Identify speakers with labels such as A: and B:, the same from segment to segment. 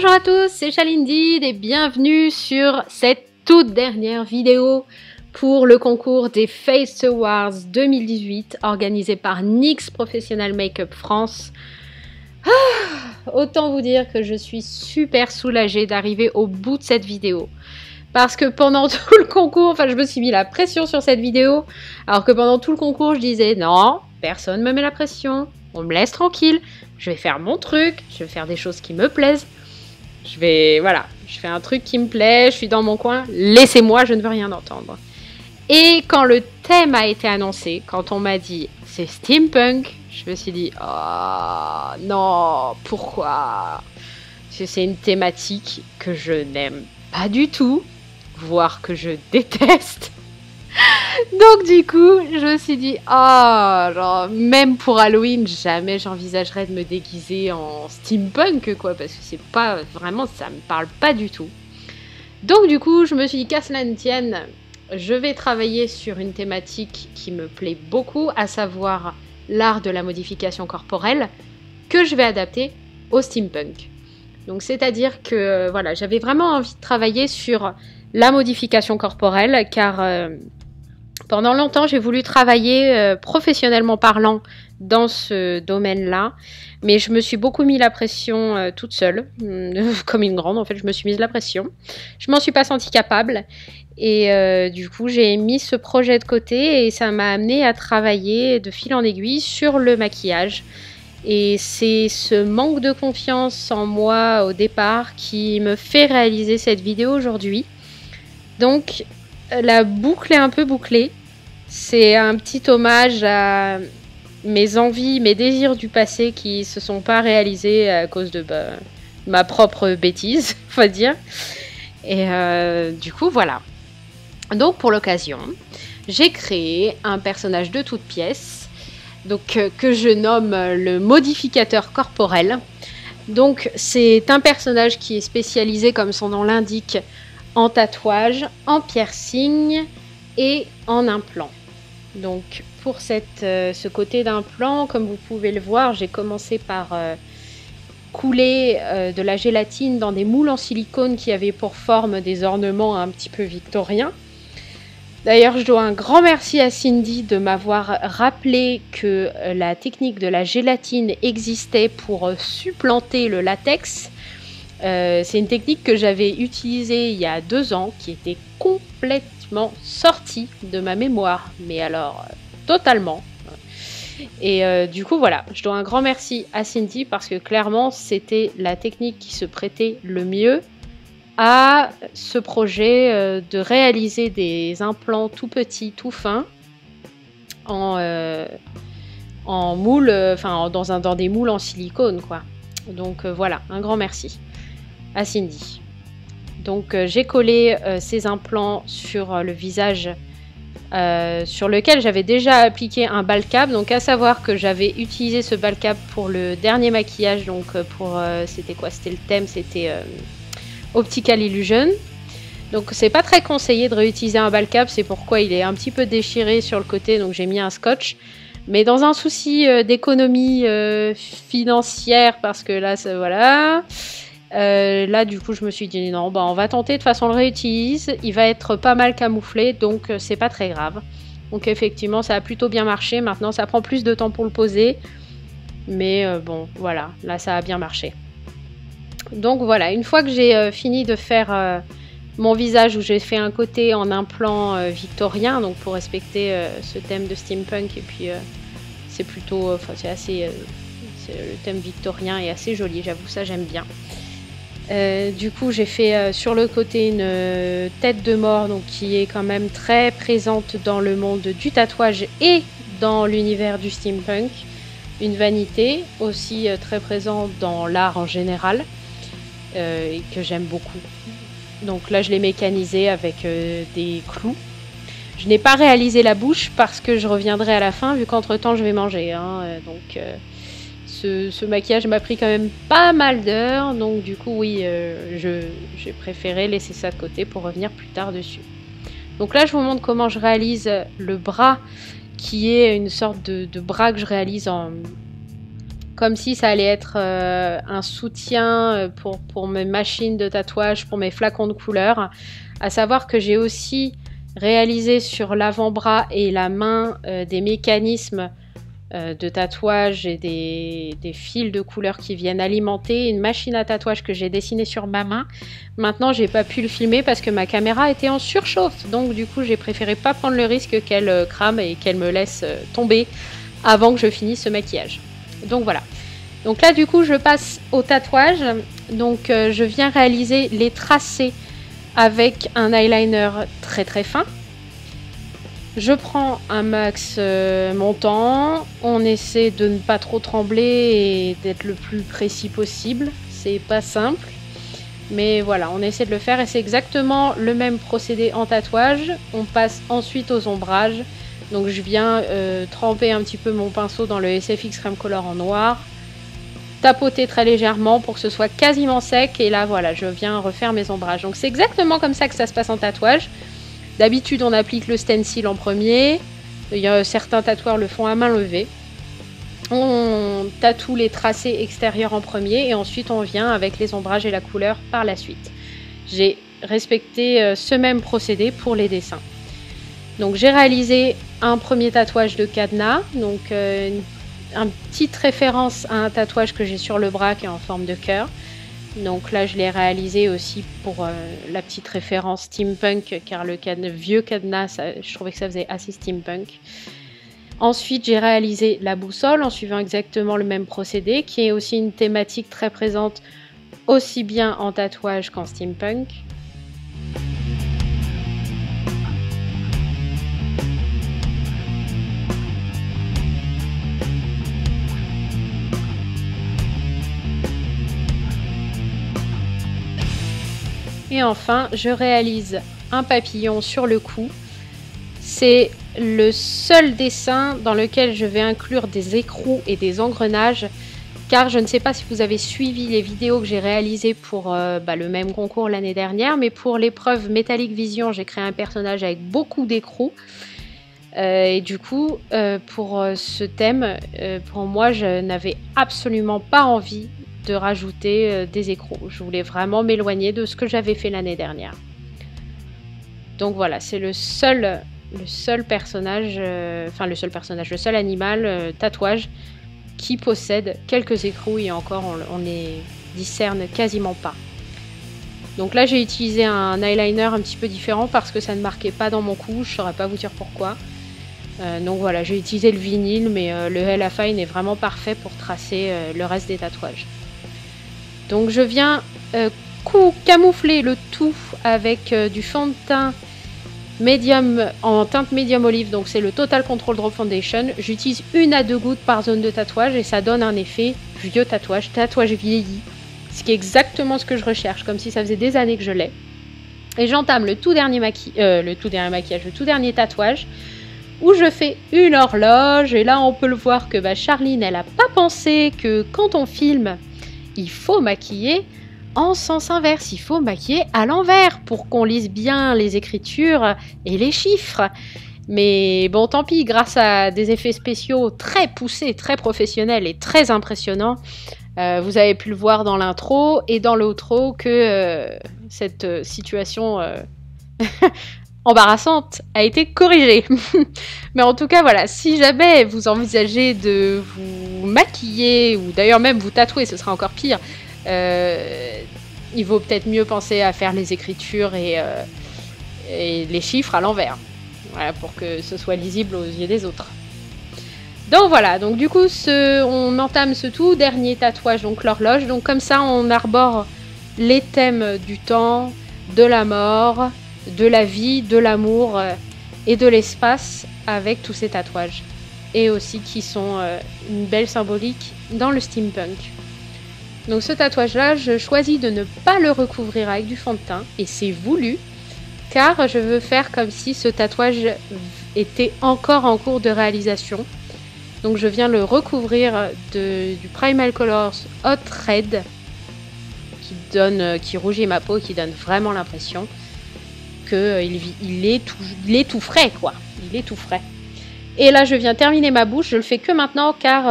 A: Bonjour à tous, c'est Chalindid et bienvenue sur cette toute dernière vidéo pour le concours des Face Awards 2018 organisé par NYX Professional Makeup France. Autant vous dire que je suis super soulagée d'arriver au bout de cette vidéo. Parce que pendant tout le concours, je me suis mis la pression sur cette vidéo, alors que pendant tout le concours, je disais non, personne ne me met la pression, on me laisse tranquille, je vais faire mon truc, je vais faire des choses qui me plaisent. Je fais un truc qui me plaît, je suis dans mon coin, laissez-moi, je ne veux rien entendre. Et quand le thème a été annoncé, quand on m'a dit c'est steampunk, je me suis dit oh non, pourquoi? Parce que c'est une thématique que je n'aime pas du tout, voire que je déteste. Donc du coup, je me suis dit, genre, même pour Halloween, jamais j'envisagerais de me déguiser en steampunk, quoi, parce que c'est pas vraiment, ça me parle pas du tout. Donc du coup, je me suis dit, qu'à cela ne tienne, je vais travailler sur une thématique qui me plaît beaucoup, à savoir l'art de la modification corporelle, que je vais adapter au steampunk. Donc c'est-à-dire que, voilà, j'avais vraiment envie de travailler sur la modification corporelle, car pendant longtemps, j'ai voulu travailler professionnellement parlant dans ce domaine-là, mais je me suis beaucoup mis la pression toute seule, comme une grande en fait, je me suis mise la pression. Je m'en suis pas sentie capable et du coup, j'ai mis ce projet de côté et ça m'a amené à travailler de fil en aiguille sur le maquillage. Et c'est ce manque de confiance en moi au départ qui me fait réaliser cette vidéo aujourd'hui. Donc, la boucle est un peu bouclée. C'est un petit hommage à mes envies, mes désirs du passé qui ne se sont pas réalisés à cause de ma propre bêtise, on va dire. Et du coup, voilà. Donc, pour l'occasion, j'ai créé un personnage de toute pièce, donc que je nomme le modificateur corporel. Donc, c'est un personnage qui est spécialisé, comme son nom l'indique, en tatouage, en piercing et en implant. Donc pour ce côté d'implant, comme vous pouvez le voir, j'ai commencé par couler de la gélatine dans des moules en silicone qui avaient pour forme des ornements un petit peu victoriens. D'ailleurs, je dois un grand merci à Cindy de m'avoir rappelé que la technique de la gélatine existait pour supplanter le latex. C'est une technique que j'avais utilisée il y a 2 ans, qui était complètement sortie de ma mémoire, mais alors totalement. Et du coup voilà, je dois un grand merci à Cindy parce que clairement c'était la technique qui se prêtait le mieux à ce projet de réaliser des implants tout petits, tout fins, en moule, dans des moules en silicone, quoi. Donc voilà, un grand merci à Cindy. Donc j'ai collé ces implants sur le visage sur lequel j'avais déjà appliqué un balcap. Donc à savoir que j'avais utilisé ce balcap pour le dernier maquillage. Donc c'était quoi? C'était le thème, c'était Optical Illusion. Donc c'est pas très conseillé de réutiliser un balcap, c'est pourquoi il est un petit peu déchiré sur le côté. Donc j'ai mis un scotch. Mais dans un souci d'économie financière, parce que là, voilà. Là du coup je me suis dit non, on va tenter, de toute façon on le réutilise, il va être pas mal camouflé, donc c'est pas très grave. Donc effectivement ça a plutôt bien marché. Maintenant ça prend plus de temps pour le poser, mais bon voilà, là ça a bien marché. Donc voilà, une fois que j'ai fini de faire mon visage, où j'ai fait un côté en implant victorien, donc pour respecter ce thème de steampunk, et puis c'est plutôt, c'est assez, le thème victorien est assez joli, j'avoue, ça j'aime bien. Du coup j'ai fait sur le côté une tête de mort, donc qui est quand même très présente dans le monde du tatouage et dans l'univers du steampunk. Une vanité aussi très présente dans l'art en général et que j'aime beaucoup. Donc là je l'ai mécanisé avec des clous. Je n'ai pas réalisé la bouche parce que je reviendrai à la fin vu qu'entre temps je vais manger, hein, donc ce maquillage m'a pris quand même pas mal d'heures, donc du coup oui, j'ai préféré laisser ça de côté pour revenir plus tard dessus. Donc là je vous montre comment je réalise le bras, qui est une sorte de bras que je réalise comme si ça allait être un soutien pour mes machines de tatouage, pour mes flacons de couleur. À savoir que j'ai aussi réalisé sur l'avant-bras et la main des mécanismes de tatouage et des fils de couleur qui viennent alimenter une machine à tatouage que j'ai dessinée sur ma main. Maintenant, j'ai pas pu le filmer parce que ma caméra était en surchauffe. Donc du coup, j'ai préféré pas prendre le risque qu'elle crame et qu'elle me laisse tomber avant que je finisse ce maquillage. Donc voilà. Donc là, du coup, je passe au tatouage. Donc je viens réaliser les tracés avec un eyeliner très très fin. Je prends un max montant, on essaie de ne pas trop trembler et d'être le plus précis possible. C'est pas simple, mais voilà, on essaie de le faire et c'est exactement le même procédé en tatouage. On passe ensuite aux ombrages. Donc je viens tremper un petit peu mon pinceau dans le SFX Crème Color en noir, tapoter très légèrement pour que ce soit quasiment sec et là voilà, je viens refaire mes ombrages. Donc c'est exactement comme ça que ça se passe en tatouage. D'habitude, on applique le stencil en premier. Certains tatoueurs le font à main levée. On tatoue les tracés extérieurs en premier et ensuite on vient avec les ombrages et la couleur par la suite. J'ai respecté ce même procédé pour les dessins. Donc j'ai réalisé un premier tatouage de cadenas, donc une petite référence à un tatouage que j'ai sur le bras qui est en forme de cœur. Donc là, je l'ai réalisé aussi pour la petite référence steampunk, car le vieux cadenas, je trouvais que ça faisait assez steampunk. Ensuite, j'ai réalisé la boussole en suivant exactement le même procédé, qui est aussi une thématique très présente aussi bien en tatouage qu'en steampunk. Et enfin, je réalise un papillon sur le cou. C'est le seul dessin dans lequel je vais inclure des écrous et des engrenages, car je ne sais pas si vous avez suivi les vidéos que j'ai réalisées pour le même concours l'année dernière, mais pour l'épreuve Metallic Vision, j'ai créé un personnage avec beaucoup d'écrous. Et du coup, pour ce thème, pour moi, je n'avais absolument pas envie de rajouter des écrous. Je voulais vraiment m'éloigner de ce que j'avais fait l'année dernière. Donc voilà, c'est le seul personnage, le seul animal tatouage qui possède quelques écrous et encore on les discerne quasiment pas. Donc là j'ai utilisé un eyeliner un petit peu différent parce que ça ne marquait pas dans mon cou, je saurais pas vous dire pourquoi. Donc voilà, j'ai utilisé le vinyle, mais le Hella Fine est vraiment parfait pour tracer le reste des tatouages. Donc je viens camoufler le tout avec du fond de teint médium en teinte médium olive, donc c'est le Total Control Draw Foundation. J'utilise 1 à 2 gouttes par zone de tatouage et ça donne un effet vieux tatouage vieilli, ce qui est exactement ce que je recherche, comme si ça faisait des années que je l'ai. Et j'entame le tout dernier tatouage où je fais une horloge et là on peut le voir que Charline elle a pas pensé que quand on filme il faut maquiller en sens inverse, il faut maquiller à l'envers pour qu'on lise bien les écritures et les chiffres. Mais bon, tant pis, grâce à des effets spéciaux très poussés, très professionnels et très impressionnants, vous avez pu le voir dans l'intro et dans l'outro que cette situation embarrassante a été corrigée. Mais en tout cas, voilà, si jamais vous envisagez de vous maquiller ou d'ailleurs même vous tatouer, ce sera encore pire. Il vaut peut-être mieux penser à faire les écritures et les chiffres à l'envers, voilà, pour que ce soit lisible aux yeux des autres. Donc voilà, donc du coup on entame ce tout dernier tatouage, donc l'horloge. Donc comme ça on arbore les thèmes du temps, de la mort, de la vie, de l'amour et de l'espace avec tous ces tatouages. Et aussi qui sont une belle symbolique dans le steampunk. Donc ce tatouage-là, je choisis de ne pas le recouvrir avec du fond de teint, et c'est voulu, car je veux faire comme si ce tatouage était encore en cours de réalisation. Donc je viens le recouvrir du Primal Colors Hot Red, qui rougit ma peau, qui donne vraiment l'impression qu'il est tout frais, quoi. Il est tout frais. Et là, je viens terminer ma bouche. Je le fais que maintenant car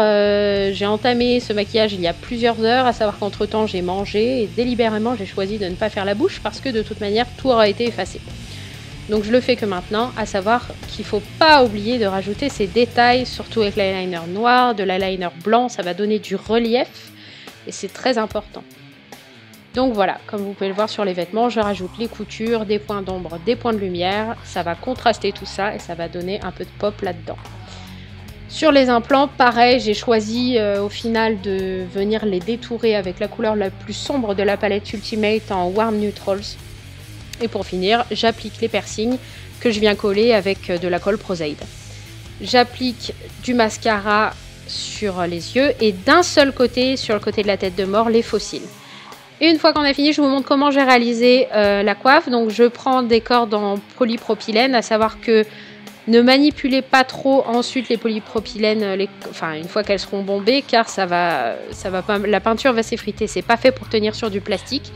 A: j'ai entamé ce maquillage il y a plusieurs heures. À savoir qu'entre temps, j'ai mangé et délibérément, j'ai choisi de ne pas faire la bouche parce que de toute manière, tout aura été effacé. Donc je le fais que maintenant, à savoir qu'il ne faut pas oublier de rajouter ces détails, surtout avec l'eyeliner noir, de l'eyeliner blanc. Ça va donner du relief et c'est très important. Donc voilà, comme vous pouvez le voir sur les vêtements, je rajoute les coutures, des points d'ombre, des points de lumière. Ça va contraster tout ça et ça va donner un peu de pop là-dedans. Sur les implants, pareil, j'ai choisi au final de venir les détourer avec la couleur la plus sombre de la palette Ultimate en Warm Neutrals. Et pour finir, j'applique les piercings que je viens coller avec de la colle Prozaide. J'applique du mascara sur les yeux et d'un seul côté, sur le côté de la tête de mort, les faux cils. Et une fois qu'on a fini, je vous montre comment j'ai réalisé la coiffe. Donc je prends des cordes en polypropylène, à savoir que ne manipulez pas trop ensuite les polypropylènes, une fois qu'elles seront bombées, car la peinture va s'effriter. C'est pas fait pour tenir sur du plastique,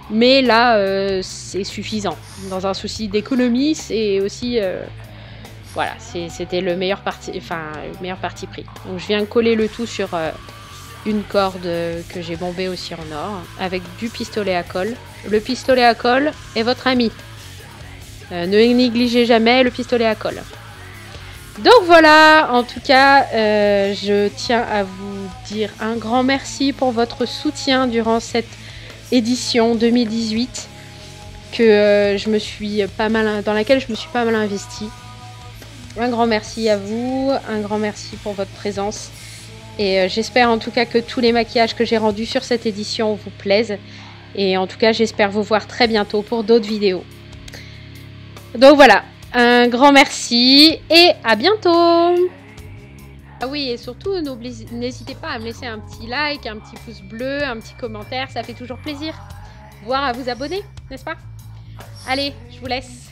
A: mais là c'est suffisant. Dans un souci d'économie, c'est aussi voilà, c'était le meilleur parti pris. Donc je viens coller le tout sur une corde que j'ai bombée aussi en or avec du pistolet à colle. Le pistolet à colle est votre ami. Ne négligez jamais le pistolet à colle. Donc voilà, en tout cas, je tiens à vous dire un grand merci pour votre soutien durant cette édition 2018 dans laquelle je me suis pas mal investie. Un grand merci à vous, un grand merci pour votre présence. Et j'espère en tout cas que tous les maquillages que j'ai rendus sur cette édition vous plaisent. Et en tout cas, j'espère vous voir très bientôt pour d'autres vidéos. Donc voilà, un grand merci et à bientôt. Ah oui, et surtout, n'hésitez pas à me laisser un petit like, un petit pouce bleu, un petit commentaire. Ça fait toujours plaisir. Voire à vous abonner, n'est-ce pas? Allez, je vous laisse.